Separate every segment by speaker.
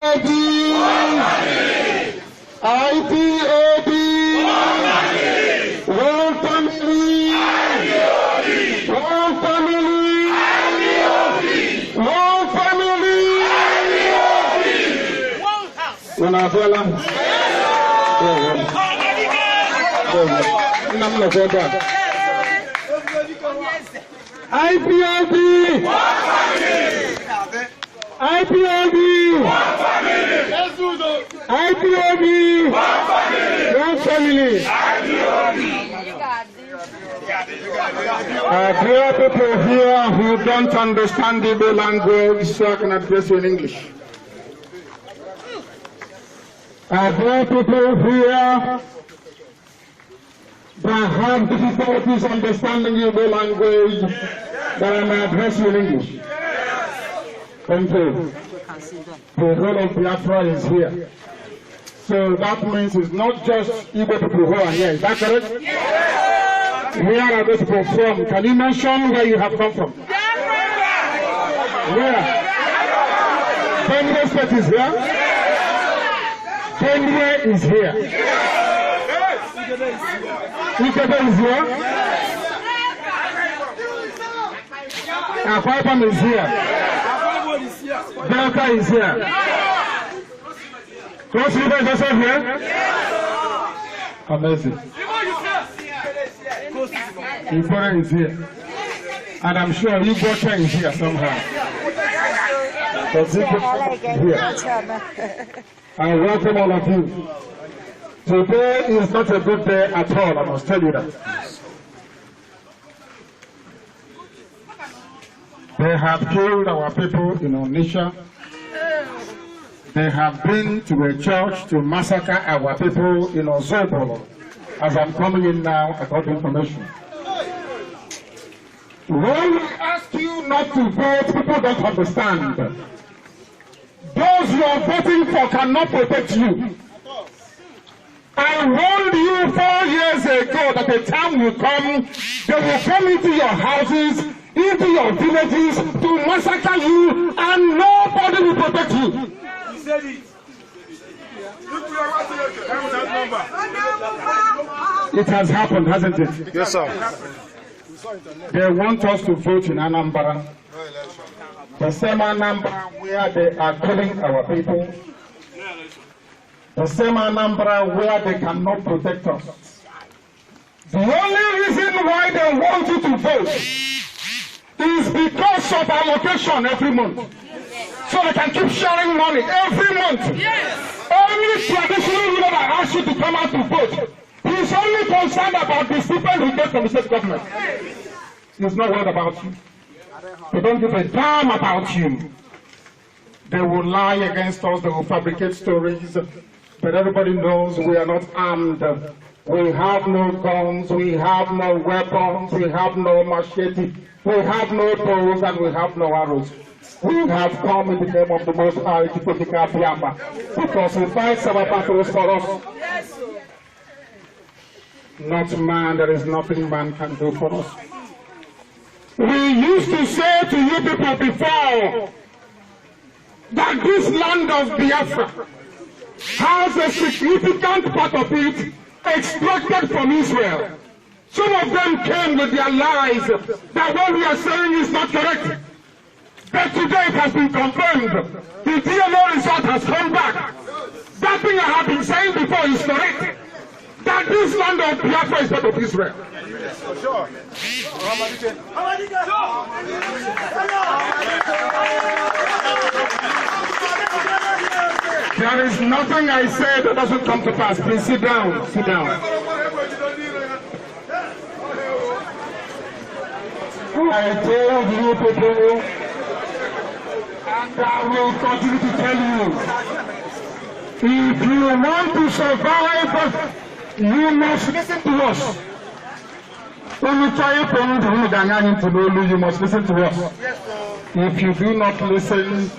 Speaker 1: IPOB, one family, one family, one family, one house. IPOB, IPOB, IPOB, one family. There are people here who don't understand the Igbo language, so I can address you in English. There are people here that have difficulties understanding the Igbo language, that I may address you in English. Thank you. The whole of Biafra is here. So that means it's not just Igbo people who are here. Is that correct? Yes. Where are those people from? Can you mention where you have come from? Where? Benue State is here? Benue is here. Ikebe is here? Akwa Ibom is here. Delta is here. Cross River is also here? Amazing. Ibora is here. And I'm sure Ibora is here somehow. Here. I welcome all of you. Today is not a good day at all, I must tell you that. They have killed our people in Onitsha. They have been to a church to massacre our people in Ozubulu. As I'm coming in now, I got information. When we ask you not to vote, people don't understand. Those you are voting for cannot protect you. I warned you 4 years ago that a time will come, they will come into your houses, into your villages to massacre you, and nobody will protect you. He said it. It has happened, hasn't it?
Speaker 2: Yes, sir.
Speaker 1: They want us to vote in Anambra. The same Anambra where they are killing our people. The same Anambra where they cannot protect us. The only reason why they want you to vote is because of allocation every month. So they can keep sharing money every month. Yes. Only traditional leader that asks you to come out to vote. He's only concerned about the stipend he gets from the state government. He's not worried about you. They don't give a damn about you. They will lie against us, they will fabricate stories. But everybody knows we are not armed. We have no guns, we have no weapons, we have no machete, we have no bows, and we have no arrows. We have come in the name of the Most High to protect our Biafra, because He fights our battles for us. Not man, there is nothing man can do for us. We used to say to you people before that this land of Biafra has a significant part of it extracted from Israel. Some of them came with their lies that what we are saying is not correct. But today it has been confirmed. The DNA result has come back. That thing I have been saying before is correct. That this land of Biafra is part of Israel. For sure. There is nothing I say that doesn't come to pass. Please sit down. Sit down. I told you people, and I will continue to tell you, if you want to survive, you must listen to us. You must listen to us. If you do not listen,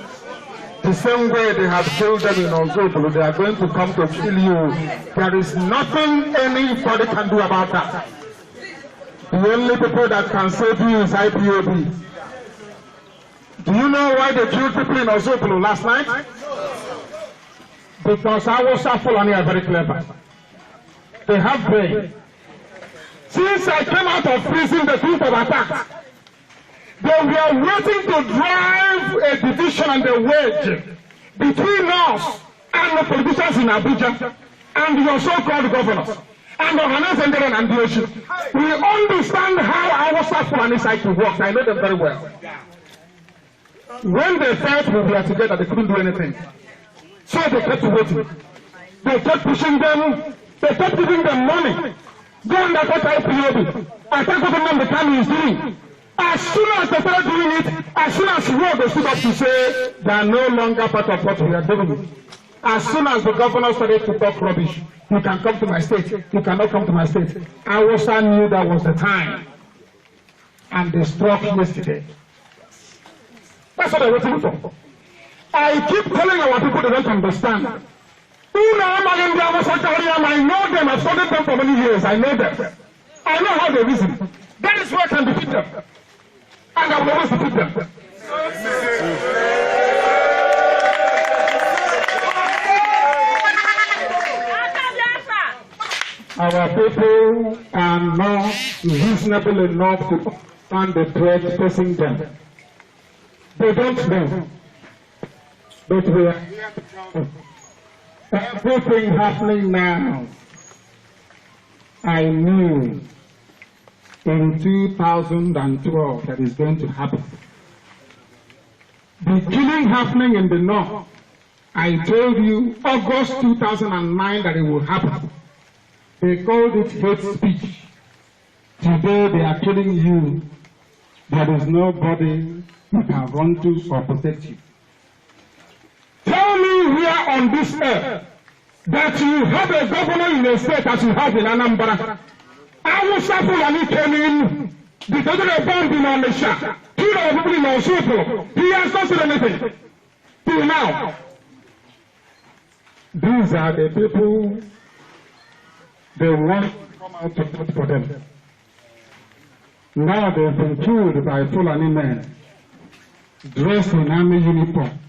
Speaker 1: the same way they have killed them in Ozubulu, they are going to come to kill you. There is nothing anybody can do about that. The only people that can save you is IPOB. Do you know why they killed people in Ozubulu last night? Because our Fulani are very clever. They have brain. Since I came out of prison, the group of attacks, they were waiting to drive a division and a wedge between us and the politicians in Abuja and your so-called governors and the Hanas and the ocean. We understand how our Fulani cycle works. I know them very well. When they felt we were together, they couldn't do anything. So they kept waiting. They kept pushing them. They kept giving them money. Go and attack IPOB. Attack what the Kanu is doing. As soon as they started doing it, as soon as they stood up to say they are no longer part of what we are doing. As soon as the governor started to talk rubbish, you can come to my state, you cannot come to my state. I also knew that was the time. And they struck yesterday. That's what I'm waiting for. I keep telling our people they don't understand. I know them, I've studied them for many years, I know them. I know how they reason. That is where I can defeat them. And I will always defeat them. Our people are not reasonable enough to understand the threat facing them. They don't know. But we are here to tell them. Everything happening now, I knew in 2012 that is going to happen. The killing happening in the north, I told you August 2009 that it will happen. They called it hate speech. Today they are killing you. There is nobody who can run to or protect you. Tell me where on this earth that you have a governor in a state as you have in Anambra. Awusa Fulani came in because of a bomb in Onitsha. Killed our people in Ozubulu. He has not said anything. Till now. These are the people they want to come out to vote for them. Now they've been killed by Fulani men dressed in army uniform.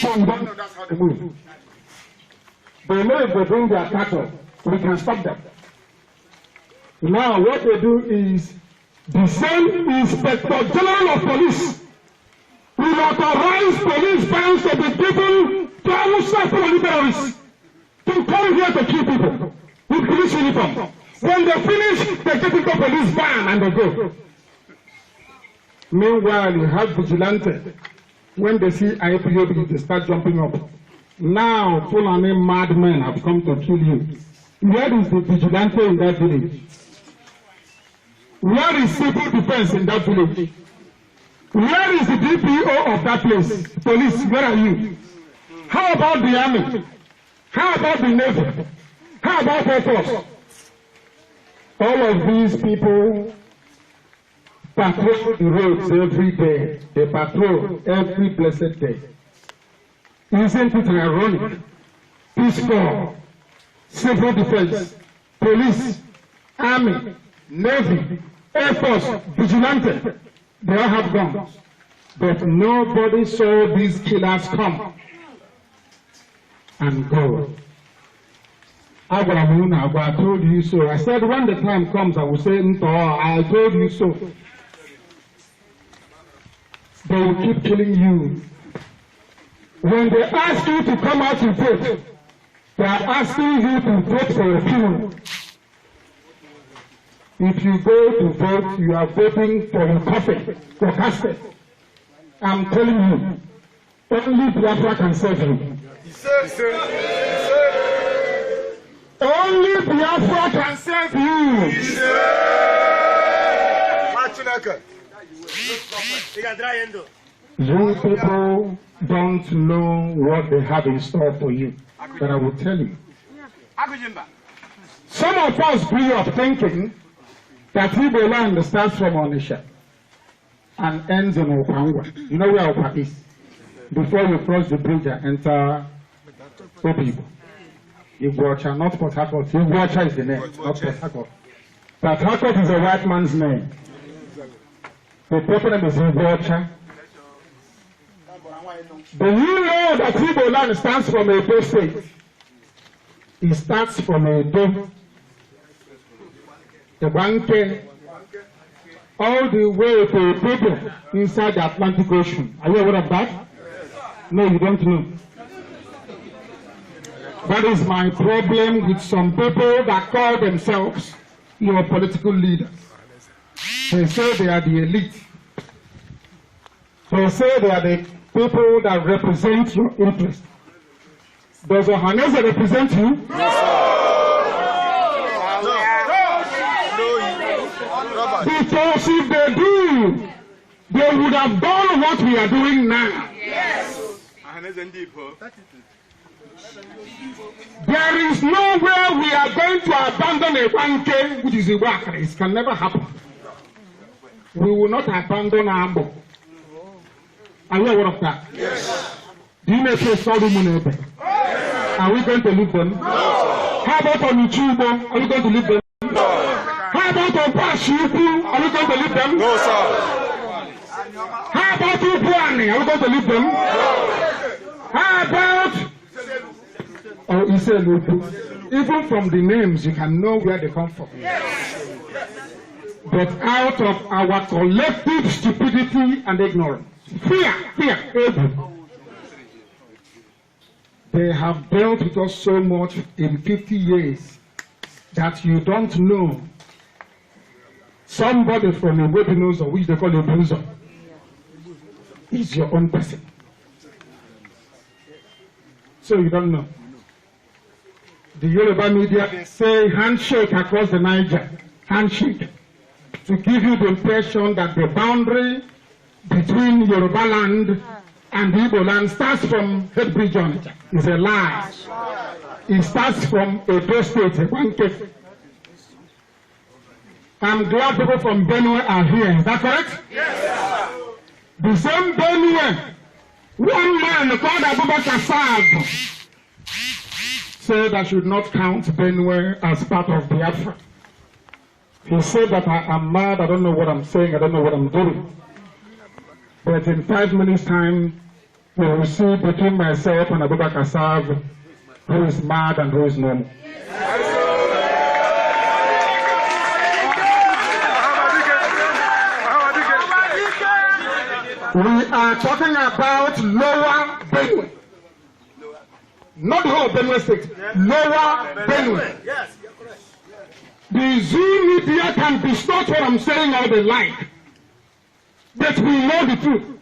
Speaker 1: That's how they move. They know if they bring their cattle, we can stop them. Now what they do is the same Inspector General of Police will authorize police bands to be given to our Fulani terrorists to come here to kill people with police uniform. When they finish, they get into police van and they go. Meanwhile, you have vigilante. When they see IPOB, they start jumping up. Now, Fulani madmen have come to kill you. Where is the vigilante in that village? Where is civil defense in that village? Where is the DPO of that place? Police, where are you? How about the army? How about the navy? How about Air Force? All of these people patrol the roads every day. They patrol every blessed day. Isn't it ironic? Peace Corps, civil defense, police, army, navy, Air Force, vigilante, they all have guns. But nobody saw these killers come and go. I told you so. I said when the time comes, I will say, I told you so. They will keep killing you. When they ask you to come out to vote, they are asking you to vote for a fuel. If you go to vote, you are voting for your coffin, your casket. I'm telling you, only Biafra can save you. Only Biafra can save you. You people don't know what they have in store for you, but I will tell you. Some of us grew up thinking that Igbo land starts from Onitsha and ends in Okangwa. You know where Opa is? Before you cross the bridge and enter Obibo. Igbocha, not Port Harcourt. Igbocha is the name, not Port Harcourt. Port Harcourt is a white man's name. The proper name is Igbocha. Do you know that Igbo land man starts from Edo State. He starts from Edo, the Banke, all the way to people inside the Atlantic Ocean. Are you aware of that? No, you don't know. That is my problem with some people that call themselves your political leaders. They say they are the elite. They say they are the people that represent your interest. Does Ohaneze represent you? No. Because if they do, they would have done what we are doing now. Yes. There is nowhere we are going to abandon a bank, which is a worker. It can never happen. We will not abandon Ambo. Are you aware of that? Yes. Do you make a sorry money? Are we going to leave them? No. How about on Uchubo? Are we going to leave them? No. How about on Pashuku? Are we going to leave them? No, sir. How about Upuani? Are we going to leave them? No. How about even from the names, you can know where they come from. Yes. But out of our collective stupidity and ignorance, fear, able. They have dealt with us so much in 50 years that you don't know somebody from a webinar, or which they call a bruiser, is your own person. So you don't know. The Yoruba media, they say handshake across the Niger, handshake, to give you the impression that the boundary between Yoruba land and Igbo land starts from Headbridge Onitsha. It's a lie. It starts from Edo State, one case. I'm glad people from Benue are here. Is that correct? Yes. The same Benue, one man called Abubakar said I should not count Benue as part of Biafra. He said that I am mad, I don't know what I'm saying, I don't know what I'm doing. But in 5 minutes' time, we will see between myself and Abubakar Saab who is mad and who is normal. We are talking about Lower Benue. Not the whole of Benue State. Lower Benue. Yes, you're correct. The Zoo media can distort what I'm saying all they like. But we know the truth.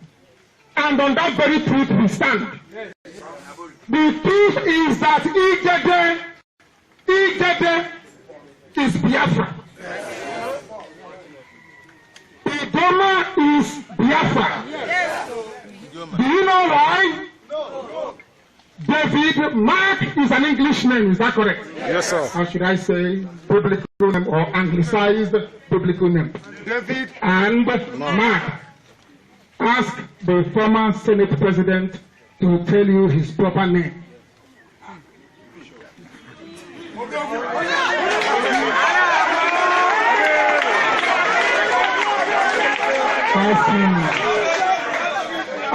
Speaker 1: And on that very truth we stand. The truth is that Igede is Biafra. Idoma is Biafra. Do you know why? David Mark is an English name, is that correct? Yes, sir. Or should I say biblical name or anglicized biblical name? David and Mark. Ask the former Senate President to tell you his proper name.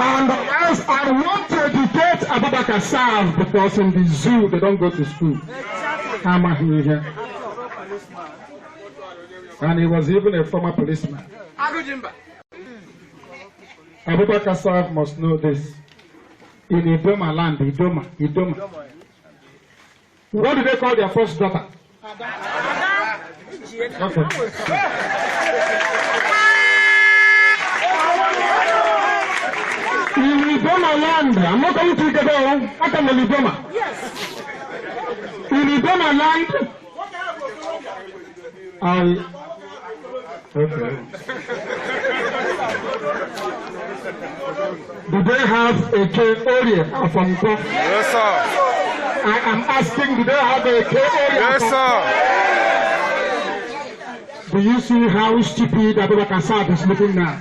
Speaker 1: And as I want to educate Abubakar Saab, because in the zoo they don't go to school. I'm here. And he was even a former policeman. Abubakar Saab must know this. In Idoma land, Idoma. What do they call their first daughter? Okay. In Idoma land, I'm not going to take it all. I can in Idoma. Yes. In Idoma land, okay. Do they have a K-area from God? Yes, sir. I am asking, do they have a K-area? Yes, sir. Do you see how stupid Abubakar Saab is looking now?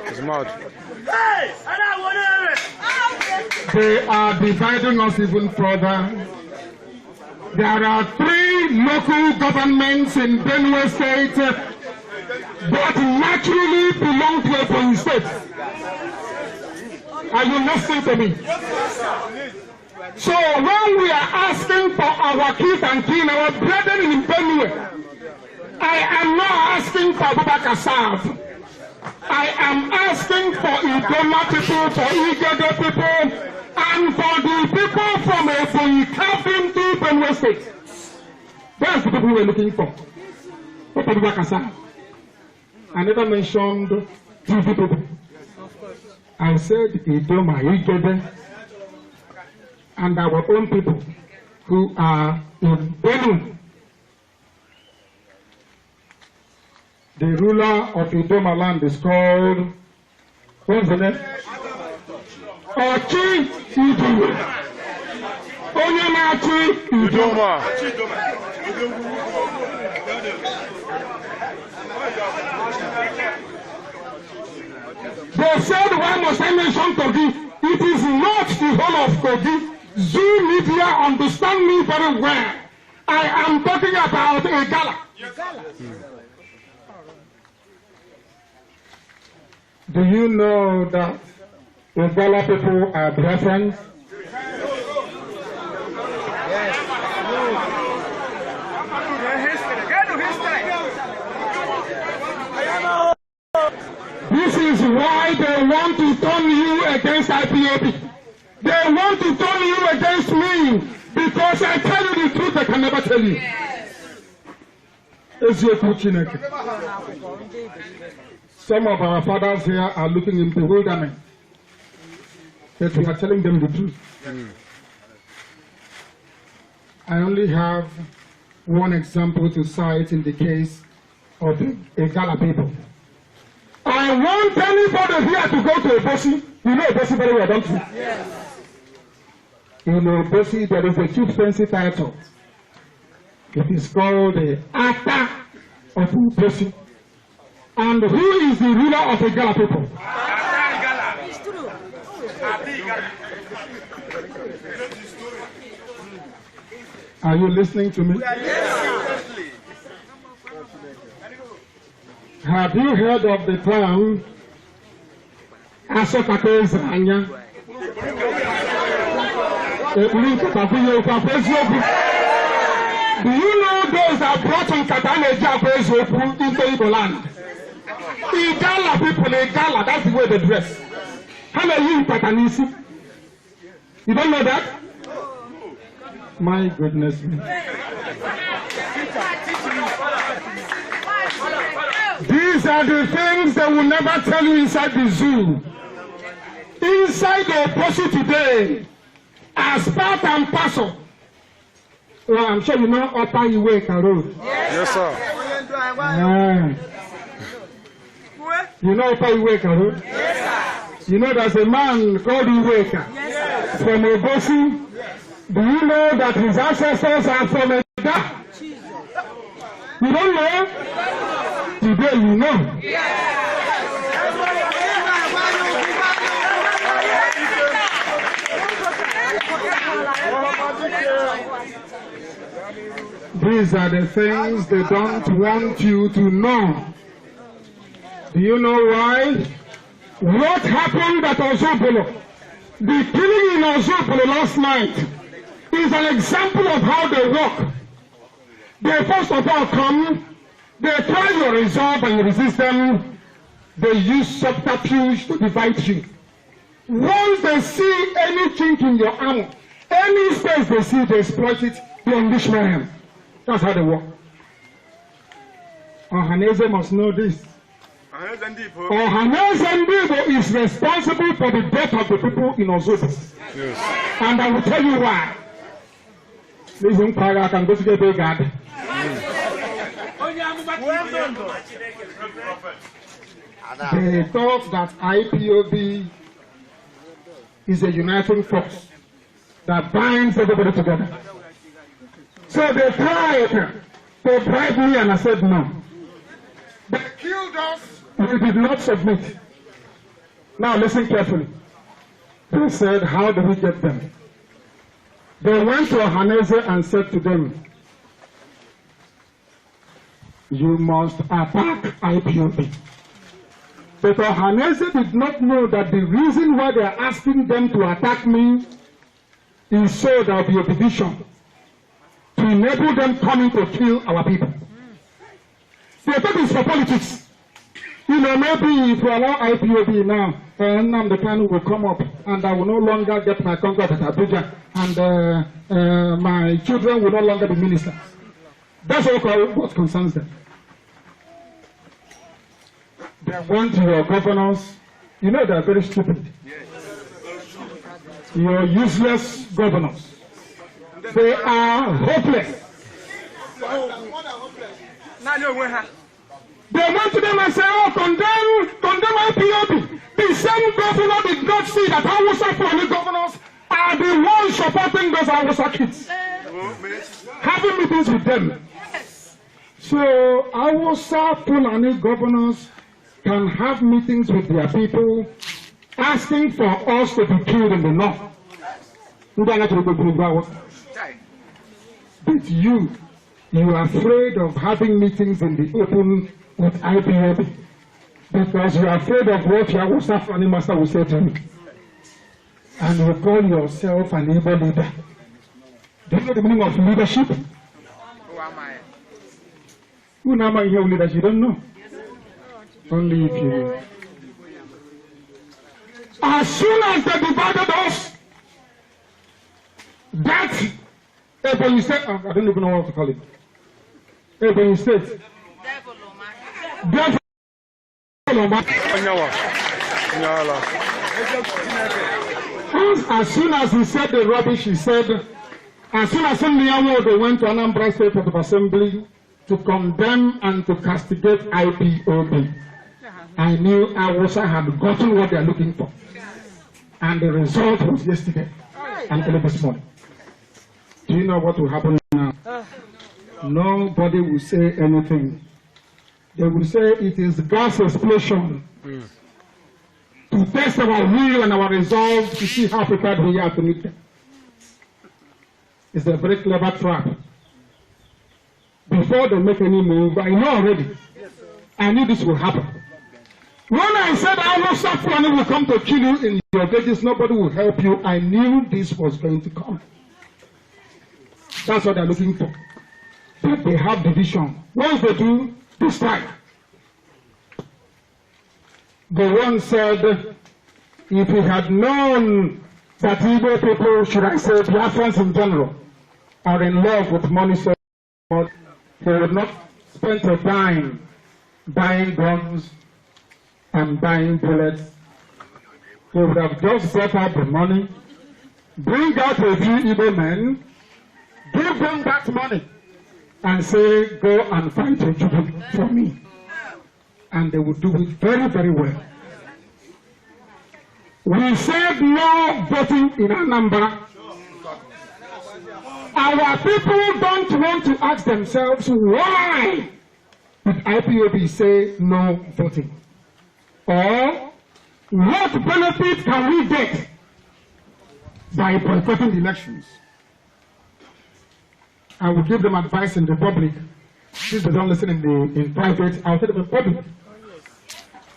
Speaker 1: It's mad. They are dividing us even further. There are 3 local governments in Benue State that naturally belong to a police state. Are you listening to me? So when we are asking for our kith and kin, our brethren in Benue, I am not asking for Abubakar South. I am asking for Idoma people, for Igede people, and for the people from Ebonyi Cabin to Benue State. That's the people we're looking for. What Abubakar South? I never mentioned two people. I said Idoma, Igede, and our own people who are in Benue. The ruler of Idoma land is called, what's the name? Ochi Idoma. Onyemachi Idoma. They said, why must I mention Kogi? It is not the whole of Kogi. Zoo media understand me very well. I am talking about a gala. Do you know that the Gala people are Biafrans? This is why they want to turn you against IPOB. They want to turn you against me because I tell you the truth, I can never tell you. Some of our fathers here are looking in bewilderment, but we are telling them the truth. I only have one example to cite in the case of the Igala people. I want anybody here to go to Obosi. You know Obosi very well, don't you? Yes. In Obosi, there is a chieftaincy title. It is called the Ata of Obosi. And who is the ruler of the Igala people? It's true. Are you listening to me? Yes. Have you heard of the term Asokatezanya? Do you know those that brought in Kataneja into Igbo land? Igala people, Igala, that's the way they dress. How many you in Katanisi? You don't know that? My goodness me. These are the things they will never tell you inside the zoo. Inside the Oposi today, as part and parcel. Well, I'm sure you know Upper Iweka Road.
Speaker 2: Yes, sir.
Speaker 1: You know Upper Iweka Road? Yes, sir. You know there's a man called Iweka from Obosi. Do you know that his ancestors are from Eda? You don't know? Today you know. These are the things they don't want you to know. Do you know why? What happened at Ozubulu? The killing in Ozubulu last night is an example of how they work. They first of all come, they try your resolve and you resist them. They use subterfuge to divide you. Once they see any chink in your armor, any space they see, they exploit it, they unleash mayhem. That's how they work. Ohaneze must know this. Ohaneze Ndibo is responsible for the death of the people in Ozubulu. Yes. And I will tell you why. This young I can go to the big garden. They thought that IPOB is a uniting force that binds everybody together. So they tried to bribe me and I said no. They killed us, we did not submit. Now listen carefully. They said, how do we get them? They went to Ohaneze and said to them, you must attack IPOB. But Ohaneze did not know that the reason why they are asking them to attack me is so there will be a division to enable them coming to kill our people. They thought it's for politics. You know, maybe if you allow IPOB now, the Kanu will come up and I will no longer get my contract at Abuja and my children will no longer be ministers. That's all what concerns them. They want your governors. You know they are very stupid. Your useless governors. They are hopeless. They went to them and said, oh, condemn IPOB. The same governor did not see that Hausa Fulani governors are the ones supporting those Hausa kids. Having meetings with them. So Hausa Fulani governors can have meetings with their people, asking for us to be killed in the north. But you are afraid of having meetings in the open with IPOB because you are afraid of what your Hausa Fulani master will say to you. And you call yourself an Igbo leader. Do you know the meaning of leadership? Who am I here leaders? You don't know. Only if you. As soon as they divided us, that Ebony State, I don't even know what to call it. Ebony State. Devil. As soon as he said the rubbish, he said, as soon as they went to Anambra State Court of Assembly to condemn and to castigate IPOB, I knew Hausa had gotten what they are looking for. And the result was yesterday and early this morning. Do you know what will happen now? Nobody will say anything. They will say it is gas explosion to test our will and our resolve to see how prepared we are to meet them. It's a very clever trap. Before they make any move, I know already. I knew this will happen. When I said Hausa Fulani will come to kill you in your villages, nobody will help you, I knew this was going to come. That's what they're looking for. But they have division. Once they do, they strike. The one said, if he had known that Igbo people, should I say Biafrans in general, are in love with money so much, he would not spend a dime buying guns and buying bullets. He would have just brought out the money, bring out a few Igbo men, give them that money, and say, go and fight Ozubulu for me. And they would do it very, very well. We said no voting in Anambra. Our people don't want to ask themselves why did IPOB say no voting? Or what benefit can we get by boycotting the elections? I will give them advice in the public. Since they don't listen in private, I'll tell them in public.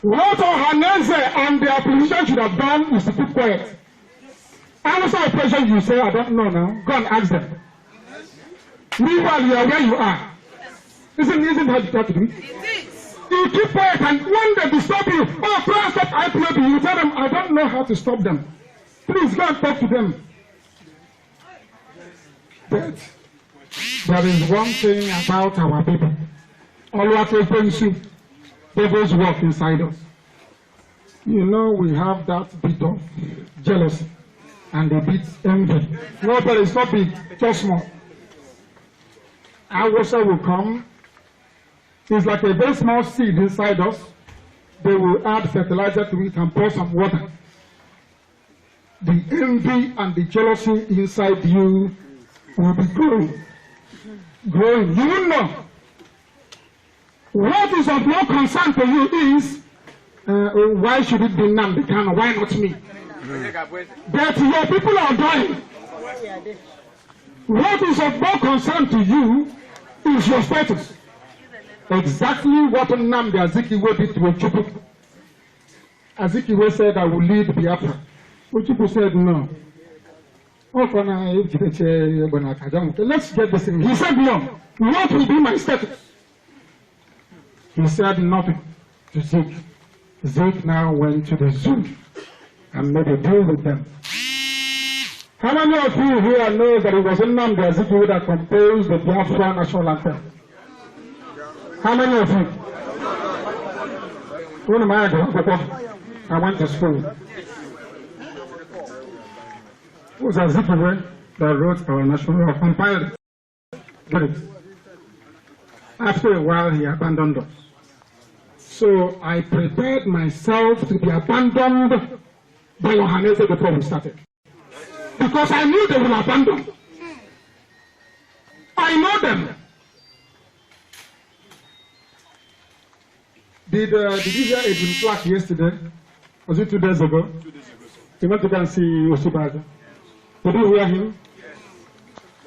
Speaker 1: What Ohaneze and the opposition should have done is to keep quiet. I was a person you say, I don't know now. Go and ask them. Meanwhile, you are where you are. Isn't how you try to do it? It is. You keep quiet, and when they disturb you, oh, try and stop IPOB, you tell them, I don't know how to stop them. Please go and talk to them. But there is one thing about our people. Always devil's work inside us. You know, we have that bit of jealousy and a bit envy. No, but it's not big, just small. Hausa will come. It's like a very small seed inside us. They will add fertilizer to it and pour some water. The envy and the jealousy inside you will be growing. Growing. You will know. What is of no concern to you is, why should it be Nnamdi Kanu? Why not me? But your people are dying. What is of no concern to you is your status. Exactly what Nnamdi Azikiwe did to Ozubulu. Azikiwe said, I will lead Biafra. Ojukwu said, no. Let's get this thing. He said, no. What will be my status? He said nothing to Zeke. Zeke now went to the zoo and made a deal with them. How many of you here know that it was Nnamdi Azikiwe that composed the Biafra national anthem? How many of you? One of my I went to school. It was Azikiwe that wrote our national compiled it. After a while, he abandoned us. So I prepared myself to be abandoned by Yohanese before we started. Because I knew they will abandon. I know them. Did you hear Edwin Clark yesterday? Was it 2 days ago? 2 days ago. He went to go and see Ozubulu. Did you hear him?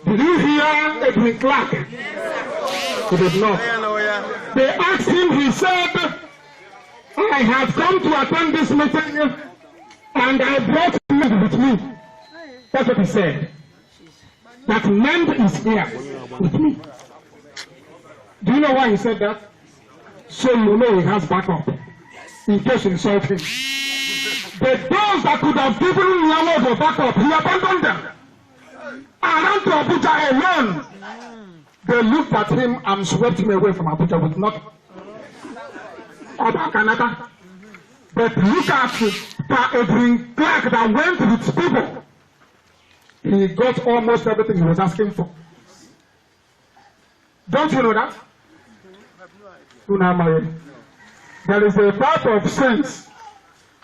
Speaker 1: Did you hear Edwin Clark? Yes. He did not. They asked him, he said, I have come to attend this meeting and I brought men with me. That's what he said. That man is here with me. Do you know why he said that? So you know he has backup in case you insult him. But those that could have given him Yama for backup, he abandoned them. Around to Abuja alone, they looked at him and swept him away from Abuja with nothing. But look at Edwin Clark that went with people. He got almost everything he was asking for. Don't you know that? There is a part of sense,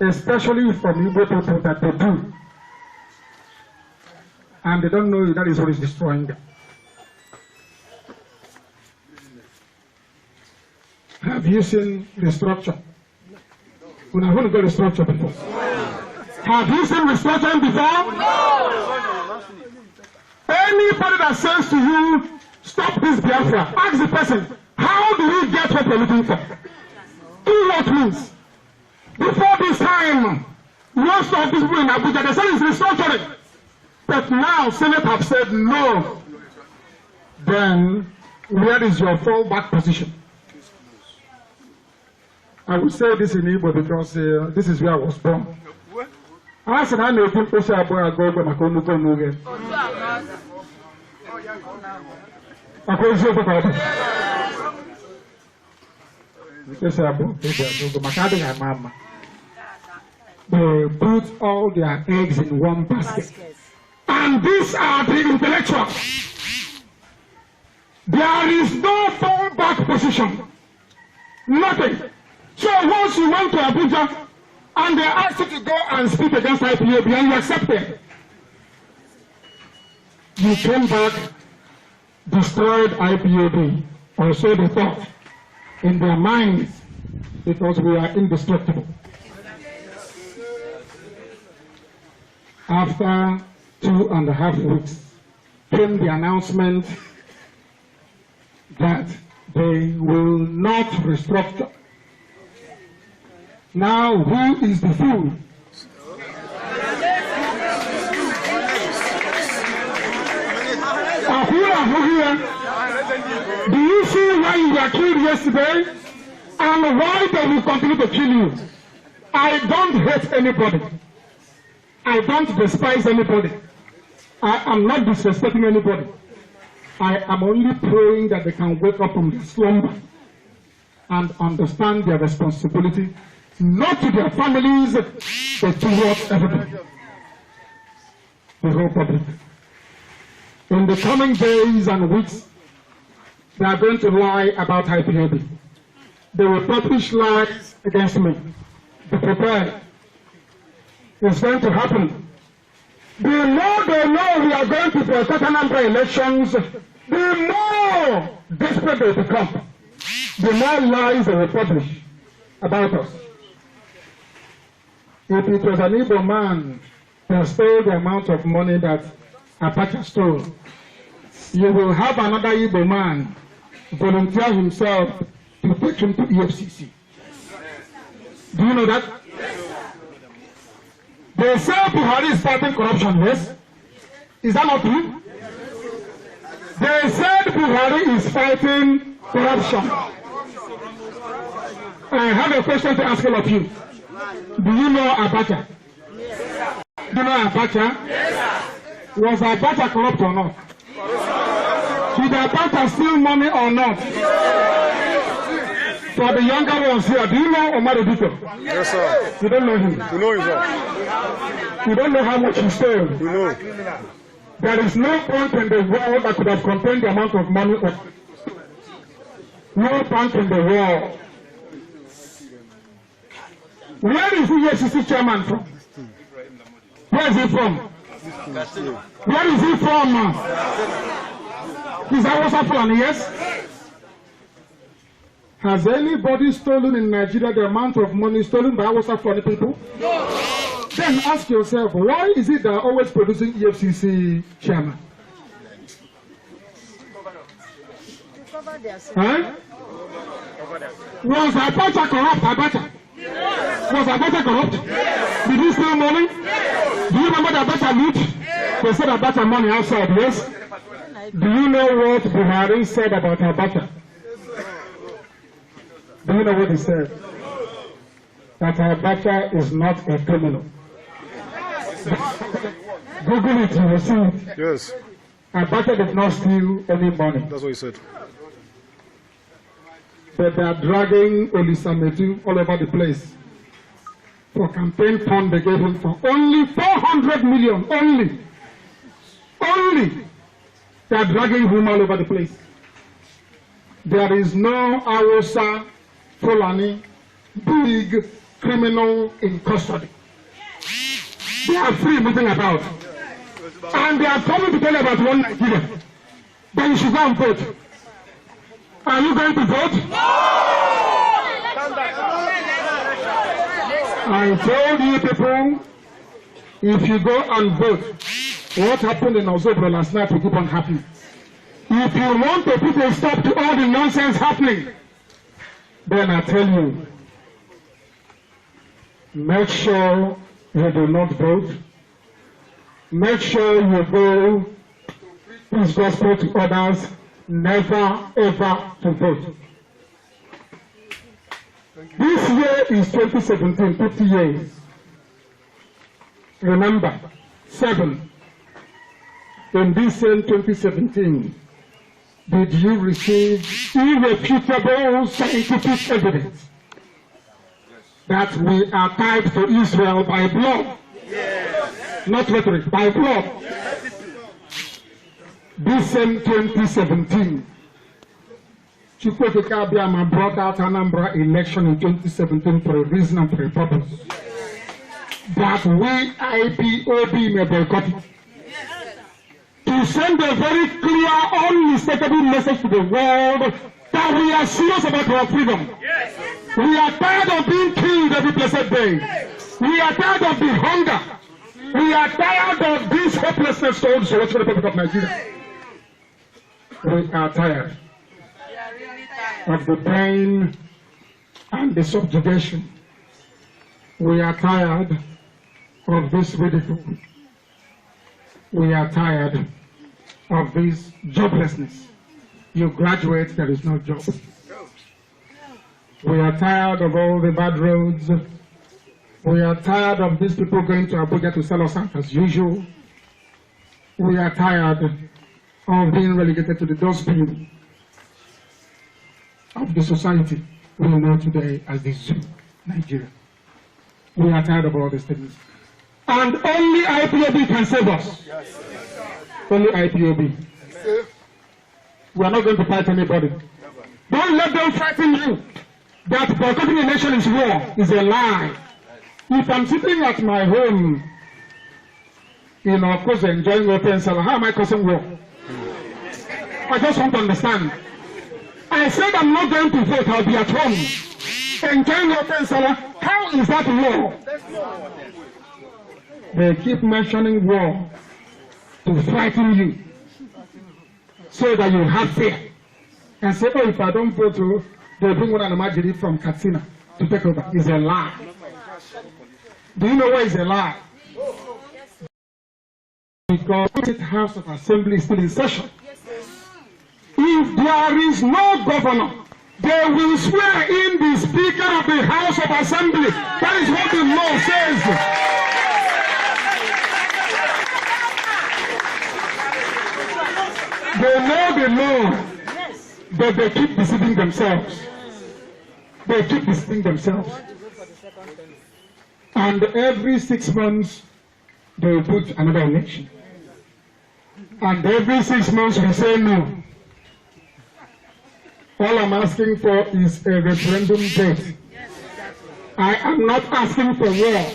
Speaker 1: especially from Igbo people, that they do. And they don't know that is what is destroying them. Have you seen the structure? We have got the structure before. Have you seen restructuring before? No. Anybody that says to you, stop this Biafra, ask the person, how do we get what we're looking for? Do what means? Before this time, most of these people in Abuja, they said it's restructuring. But now, Senate have said no. Then, where is your fallback position? I will say this in Igbo because this is where I was born. I said, I know people say about I go my Kanu again. They put all their eggs in one basket. And these are the intellectuals. There is no fallback position. Nothing. So once you went to Abuja and they asked you to go and speak against IPOB and you accepted, you came back, destroyed IPOB, or so they thought in their minds, because we are indestructible. After 2.5 weeks came the announcement that they will not restructure. Now, who is the fool? Do you see why you were killed yesterday? And why they will continue to kill you? I don't hate anybody. I don't despise anybody. I am not disrespecting anybody. I am only praying that they can wake up from their slumber and understand their responsibility, not to their families, but towards everybody, the whole public. In the coming days and weeks, they are going to lie about IPOB. They will publish lies against me. Be prepared. It's going to happen. The more they know we are going to boycott Anambra elections, the more desperate they become. The more lies they will publish about us. If it was an Igbo man that stole the amount of money that Apache stole, you will have another Igbo man volunteer himself to take him to EFCC. Do you know that? They say Buhari is fighting corruption, yes? Is that not true? They said Buhari is fighting corruption. I have a question to ask all of you. Do you know Abacha? Do you know Abacha? Was Abacha corrupt or not? Did Abacha steal money or not? For the younger ones here, do you know Omar Odito?
Speaker 2: Yes, sir.
Speaker 1: You don't know him?
Speaker 2: We know him, sir.
Speaker 1: You don't know how much he stole?
Speaker 2: We know.
Speaker 1: There is no bank in the world that could have contained the amount of money. No bank in the world. Where is the EFCC chairman from? Where is he from? Where is he from? Is that what's happening? Yes? Has anybody stolen in Nigeria the amount of money stolen by our Fulani people? No. Then ask yourself, why is it they're always producing EFCC chairman? Huh? Was Abacha corrupt? Abacha? Was Abacha corrupt? Did he steal money? Do you remember the Abacha loot? They said Abacha money outside, yes? Do you know what Buhari said about Abacha? Do you know what he said? That Abacha is not a criminal. Google it, you will see it.
Speaker 2: Yes.
Speaker 1: Abacha did not steal any money.
Speaker 2: That's what he said.
Speaker 1: But they are dragging Olisamedu all over the place for campaign fund they gave him for only 400 million. Only. They are dragging him all over the place. There is no Hausa, Fulani, big criminal in custody. They are free moving about. And they are coming to tell you about one Nigeria. Then you should go and vote. Are you going to vote? No! I told you people, if you go and vote, what happened in Ozubulu last night will keep on happening. If you want to put a stop to all the nonsense happening, then I tell you, make sure you do not vote. Make sure you go preach gospel to others. Never ever to vote. This year is 2017, 50 years. Remember, 7. In this same 2017, did you receive irrefutable scientific evidence that we are tied to Israel by blood? Yes. Not rhetoric, by blood. Yes. This same 2017, Chukwuemeka Abbiama brought out Anambra election in 2017 for a reason and for a purpose. That we IPOB may boycott it. To send a very clear, unmistakable message to the world that we are serious about our freedom. We are tired of being killed every blessed day. We are tired of the hunger. We are tired of this hopelessness towards the Republic of Nigeria. We are tired of the pain and the subjugation. We are tired of this ridicule. We are tired of this joblessness. You graduate, there is no job. We are tired of all the bad roads. We are tired of these people going to Abuja to sell us out as usual. We are tired of being relegated to the dustbin of the society we know today as the zoo, Nigeria. We are tired of all these things. And only IPOB can save us. Yes. Only IPOB. We are not going to fight anybody. Don't let them frighten you. That boycotting a nation is war is a lie. If I'm sitting at my home, of course, enjoying open salad, how am I causing war? I just want to understand. I said I'm not going to vote, I'll be at home. Enjoying open salad, how is that war? They keep mentioning war to frighten you so that you have fear. And say, oh, if I don't vote, they'll bring one Imagine from Katsina to take over. It's a lie. Do you know what is a lie? Because the House of Assembly is still in session. If there is no governor, they will swear in the Speaker of the House of Assembly. That is what the law says. They know the law, but they keep deceiving themselves. They keep deceiving themselves. And every 6 months, they will put another election. And every 6 months, we say no. All I'm asking for is a referendum date. I am not asking for war.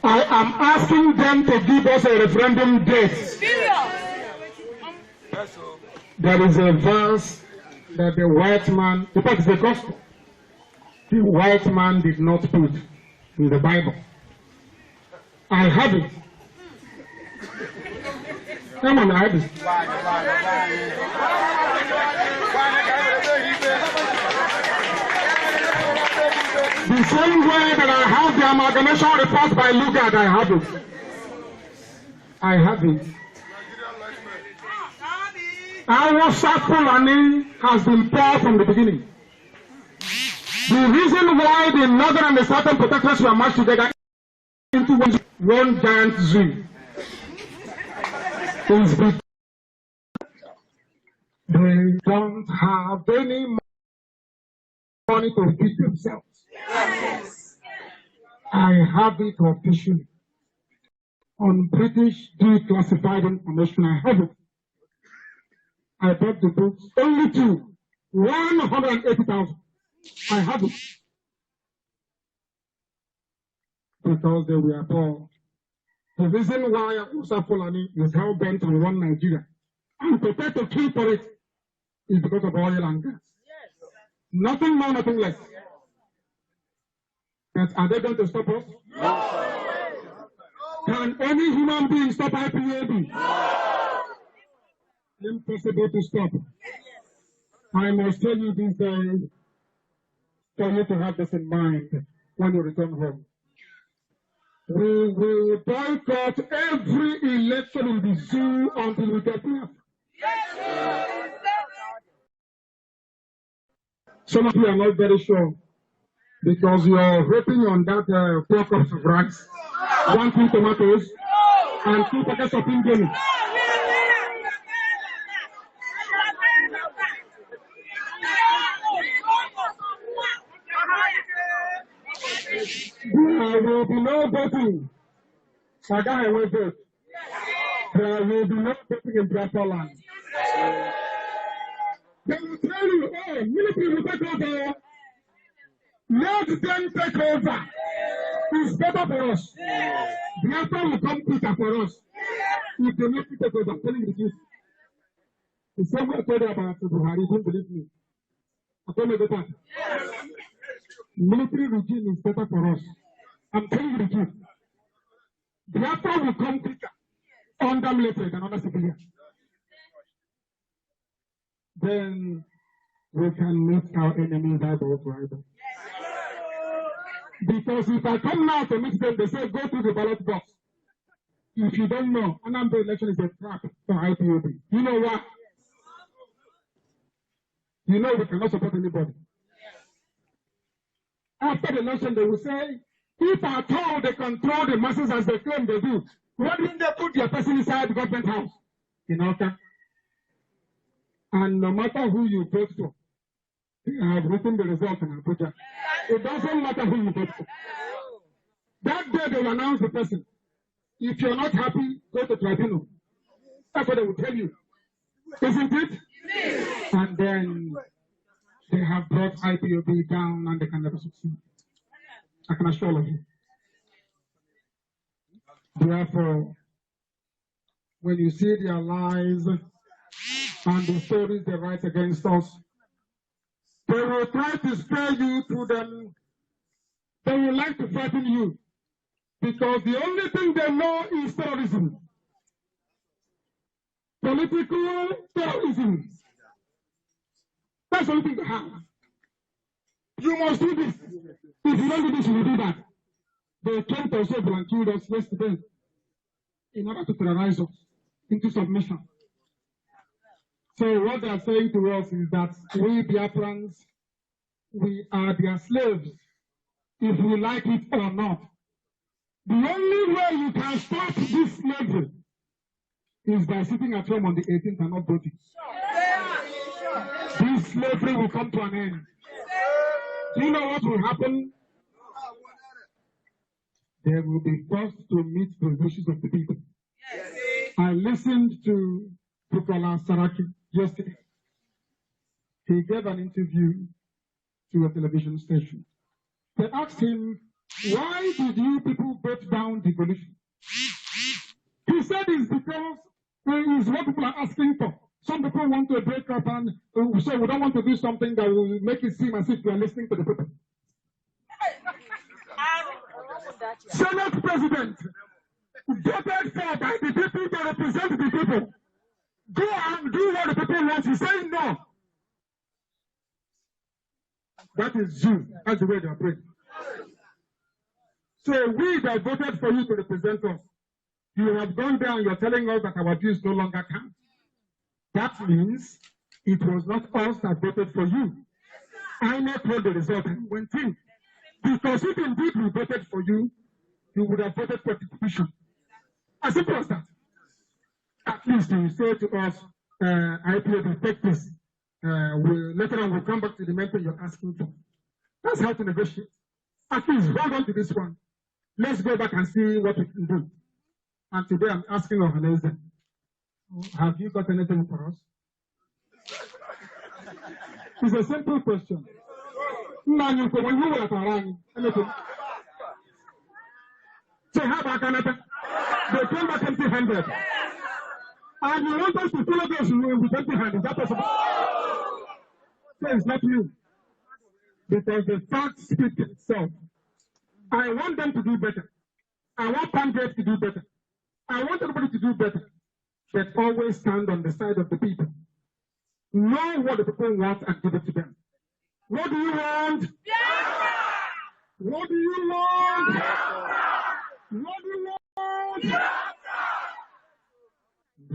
Speaker 1: I am asking them to give us a referendum date. There is a verse that the white man, because it's the gospel, the white man did not put in the Bible. I have it. Come on, I have it. The same way that I have the amalgamation report by Lugard, I have it. I have it. Our Fulani has been poor from the beginning. The reason why the northern and the southern protectors were matched together into one giant zoo is because they don't have any money to feed themselves. I have it officially on British declassified information. I have it. I bought the books only to 180,000. I have it because they were poor. The reason why Musa Fulani is hell bent on one Nigeria and prepared to kill for it is because of oil and gas. Nothing more, nothing less. But are they going to stop us? No. Can any human being stop IPAB? Impossible to stop. I must tell you this day for you to have this in mind when you return home. We will boycott every election in the zoo until we get there. Some of you are not very sure because you are hoping on that 4 cups of rice, 1 2 tomatoes, and 2 packets of Indian. There will be no voting. Saga will vote. There will be no voting in Biafra land. They will tell you, oh, military will take over. Let them take over. It's better for us. Biafra will come quicker for us. If they let me take over, I'm telling you the truth. The same way I told you about Buhari, don't believe me. I told you better. Military regime is better for us. I'm telling you the truth. Biafra will come quicker under military than under civilian. Then we can meet our enemies eyeball to eyeball. Because if I come now to meet them, they say go to the ballot box. If you don't know, Anambra election is a trap for IPOB. You know what? You know we cannot support anybody. After the election, they will say, if at all they control the masses as they claim they do, why didn't they put their person inside the government house in Alta? And no matter who you vote for, I have written the result in Abuja. It doesn't matter who you vote for. That day they will announce the person. If you're not happy, go to tribunal. That's what they will tell you. Isn't it? And then they have brought IPOB down and they can never succeed. I can assure all of you. Therefore, when you see their lies and the stories they write against us, they will try to spare you through them. They will like to threaten you because the only thing they know is terrorism. Political terrorism. That's the only thing they have. You must do this. If you don't do this, you will do that. They came to Ozubulu and killed us yesterday in order to terrorize us into submission. So what they are saying to us is that we Biafrans, we are their slaves, if we like it or not. The only way you can stop this slavery is by sitting at home on the 18th and not voting. This slavery will come to an end. Do you know what will happen? They will be forced to meet the wishes of the people. I listened to Bukola Saraki yesterday. He gave an interview to a television station. They asked him, why did you people vote down devolution? He said it's because it's what people are asking for. Some people want to break up and so we don't want to do something that will make it seem as if we are listening to the people. Senate President, voted for by the people to represent the people. Go and do what the people want. He said no. That is you. That's the way they are praying. So we that voted for you to represent us, you have gone there and you're telling us that our views no longer count. That means it was not us that voted for you. I not know the result and went in. Because if indeed we voted for you, you would have voted for the petition. As simple as that. At least you say to us, IPOB, take this. Later on we'll come back to the mentor you're asking for. That's how to negotiate. At least hold on to this one. Let's go back and see what we can do. And today I'm asking Ohaneze, have you got anything for us? It's a simple question. So how about Canada? They came back empty-handed. And you want us to follow those with empty-handed. Is that possible? So it's not you. Because the fact speaks itself. I want them to do better. I want Pangate to do better. I want everybody to do better. But always stand on the side of the people. Know what the people want and give it to them. What do you want? What do you want? What do you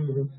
Speaker 1: want?